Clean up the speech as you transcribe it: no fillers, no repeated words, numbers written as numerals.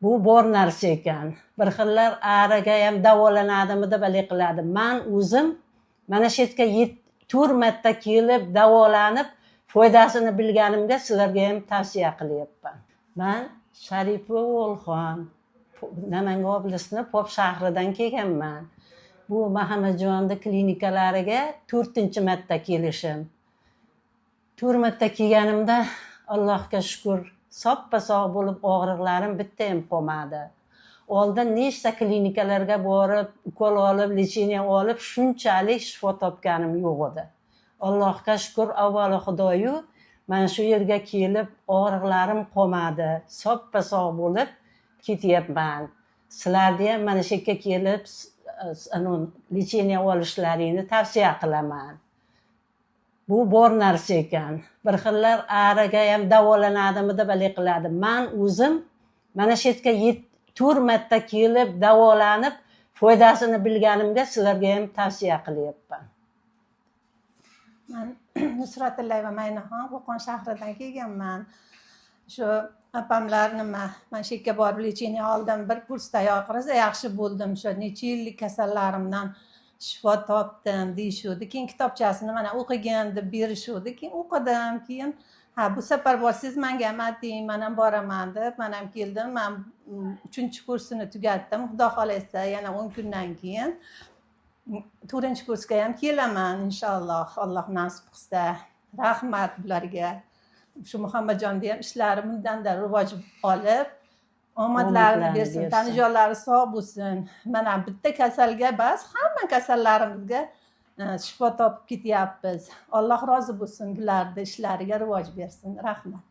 bu bor narsa ekan. Bir xillar araga ham davolanadimi deb hali qiladi. Men o'zim mana shu yerga 4 marta kelib davolanib foydasini bilganimga sizlarga ham tavsiya qilyapman. Men Sharipova O'lxon, Namangan oblasti Pop shahridan kelganman. Bu Muhammadjonning klinikalariga 4-marta kelishim. 4 marta kelganimda Allohga shukr, soppa-sog' bo'lib og'riqlarim bitta ham qolmadi. Oldin nechta klinikalarga borib, ukol olib, lecheniya olib, shunchalik shifo topganim yo'q edi. Allohga shukr, avvalo Xudoyu, mana shu yerga kelib og'riqlarim qolmadi, soppa-sog' bo'lib ketyapman. Sizlarga ham mana shu yerga kelib lecheniya olishlaringni tavsiya qilaman. Bu bor narsa ekan. Bir xillar araga ham davolanadimi deb hali qiladi. Men o'zim mana shu yerga 4 marta kelib davolanib foydasini bilganimga sizlarga ham tavsiya qilyapman. Men Nusratilla Maynaxon Qo'qon shahridan kelganman. Shu opamlar nima, men shu yerga borib lecheniya oldim, bir kursda qilsa yaxshi bo'ldim. Shu necha yillik kasallarimdan shifo topdim deyishuvdi. Keyin kitobchasini mana o'qigan deb berishuvdi. Keyin o'qidim, keyin bu safar borsiz menga ham ayting, men ham boraman deb, men ham keldim. Men 3-kursini tugatdim. Xudo xolasa yana 10 kundan keyin 4-kursga ham kelaman inshaalloh. Alloh nasib qilsa. Rahmat bularga. Shu Muhammadjonning ham ishlari bundan-da rivoj olib, omadlarini bersin, tanijonlari sog' bo'lsin. Mana bitta kasalga bas, hamma kasallarimizga shifo topib ketyapmiz. Alloh rozi bo'lsin, bularning ishlariga rivoj bersin. Rahmat.